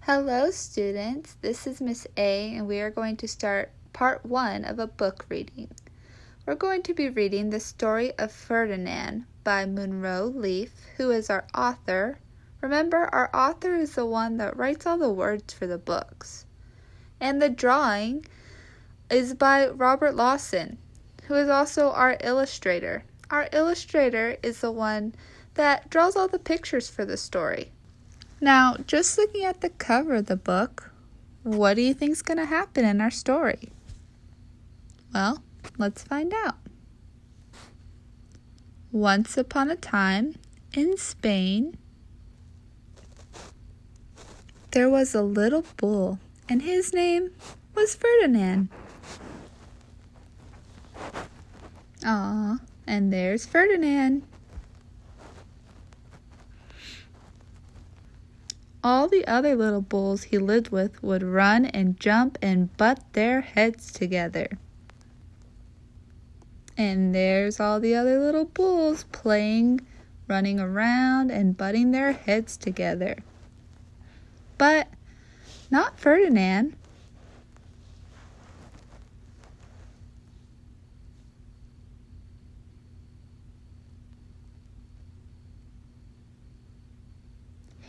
Hello students, this is Miss A and we are going to start part 1 of a book reading. We're going to be reading the story of Ferdinand by Munro, who is our author. Remember, our author is the one that writes all the words for the books. And the drawing is by Robert Lawson, who is also our illustrator. Our illustrator is the one that draws all the pictures for the story. Now, just looking at the cover of the book, what do you think is going to happen in our story? Well, let's find out. Once upon a time, in Spain, there was a little bull, and his name was Ferdinand. Aw, and there's Ferdinand. All the other little bulls he lived with would run and jump and butt their heads together. And there's all the other little bulls playing, running around and butting their heads together. But not Ferdinand.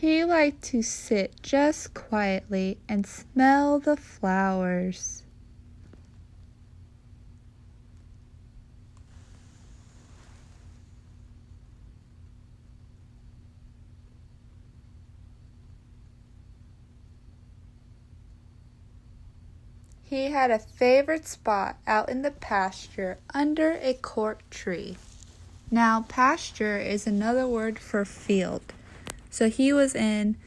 He liked to sit just quietly and smell the flowers. He had a favorite spot out in the pasture under a cork tree. Now, pasture is another word for field. So he was in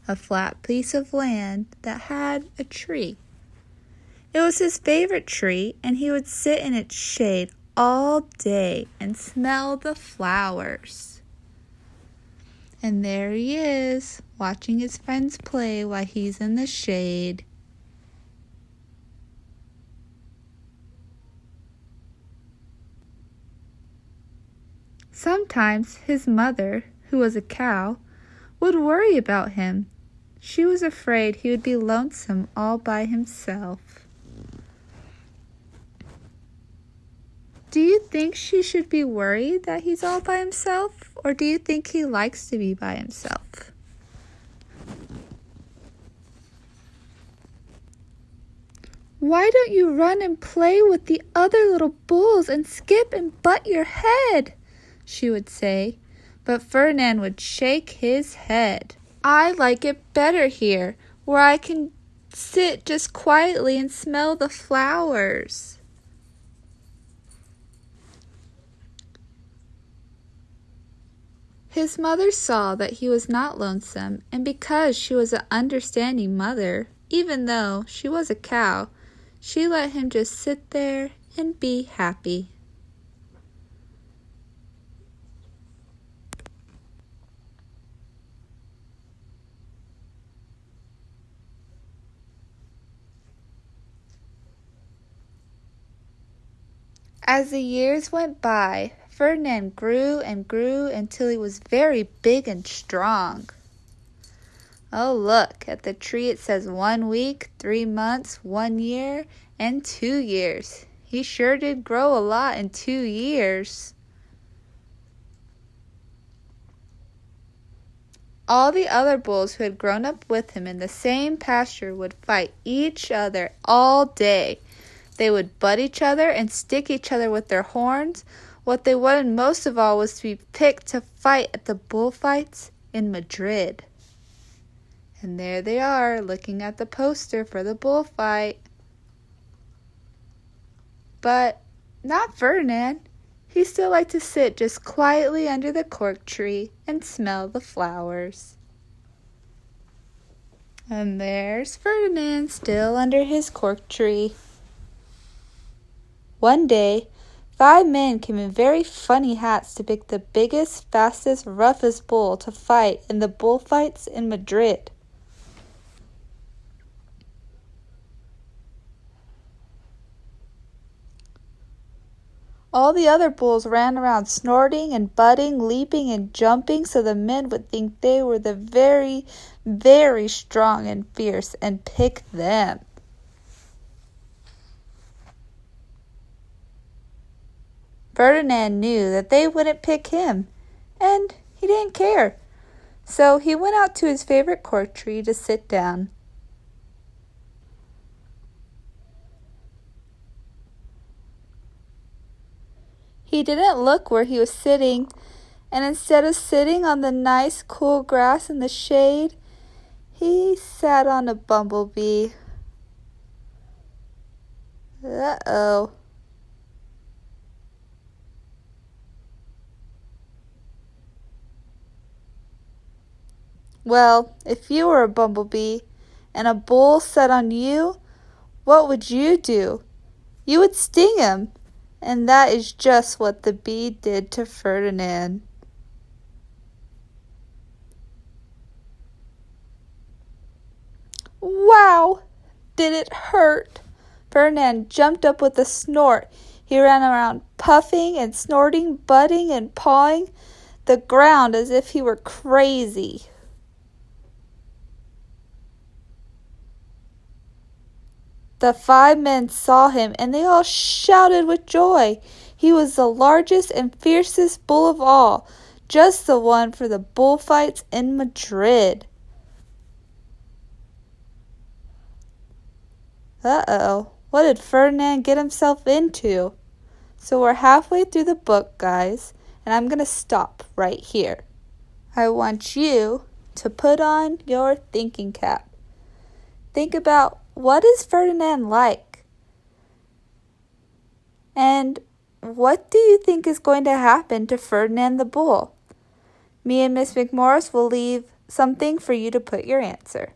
a flat piece of land that had a tree. It was his favorite tree, and he would sit in its shade all day and smell the flowers. And there he is, watching his friends play while he's in the shade. Sometimes his mother, who was a cow, would worry about him. She was afraid he would be lonesome all by himself. Do you think she should be worried that he's all by himself, or do you think he likes to be by himself? Why don't you run and play with the other little bulls and skip and butt your head? She would say. But Ferdinand would shake his head. I like it better here, where I can sit just quietly and smell the flowers. His mother saw that he was not lonesome, and because she was an understanding mother, even though she was a cow, she let him just sit there and be happy. As the years went by, Ferdinand grew and grew until he was very big and strong. Oh, look, at the tree it says 1 week, 3 months, 1 year, and 2 years. He sure did grow a lot in 2 years. All the other bulls who had grown up with him in the same pasture would fight each other all day. They would butt each other and stick each other with their horns. What they wanted most of all was to be picked to fight at the bullfights in Madrid. And there they are, looking at the poster for the bullfight. But not Ferdinand. He still liked to sit just quietly under the cork tree and smell the flowers. And there's Ferdinand, still under his cork tree. One day, 5 men came in very funny hats to pick the biggest, fastest, roughest bull to fight in the bullfights in Madrid. All the other bulls ran around snorting and butting, leaping and jumping so the men would think they were the very very strong and fierce, and pick them. Ferdinand knew that they wouldn't pick him, and he didn't care. So he went out to his favorite cork tree to sit down. He didn't look where he was sitting, and instead of sitting on the nice cool grass in the shade, he sat on a bumblebee. Uh-oh. Well, if you were a bumblebee and a bull sat on you, what would you do? You would sting him, and that is just what the bee did to Ferdinand. Wow! Did it hurt? Ferdinand jumped up with a snort. He ran around puffing and snorting, butting and pawing the ground as if he were crazy. The 5 men saw him, and they all shouted with joy. He was the largest and fiercest bull of all, just the one for the bullfights in Madrid. Uh-oh, what did Ferdinand get himself into? So we're halfway through the book, guys, and I'm going to stop right here. I want you to put on your thinking cap. Think about, what is Ferdinand like? And what do you think is going to happen to Ferdinand the Bull? Me and Miss McMorris will leave something for you to put your answer.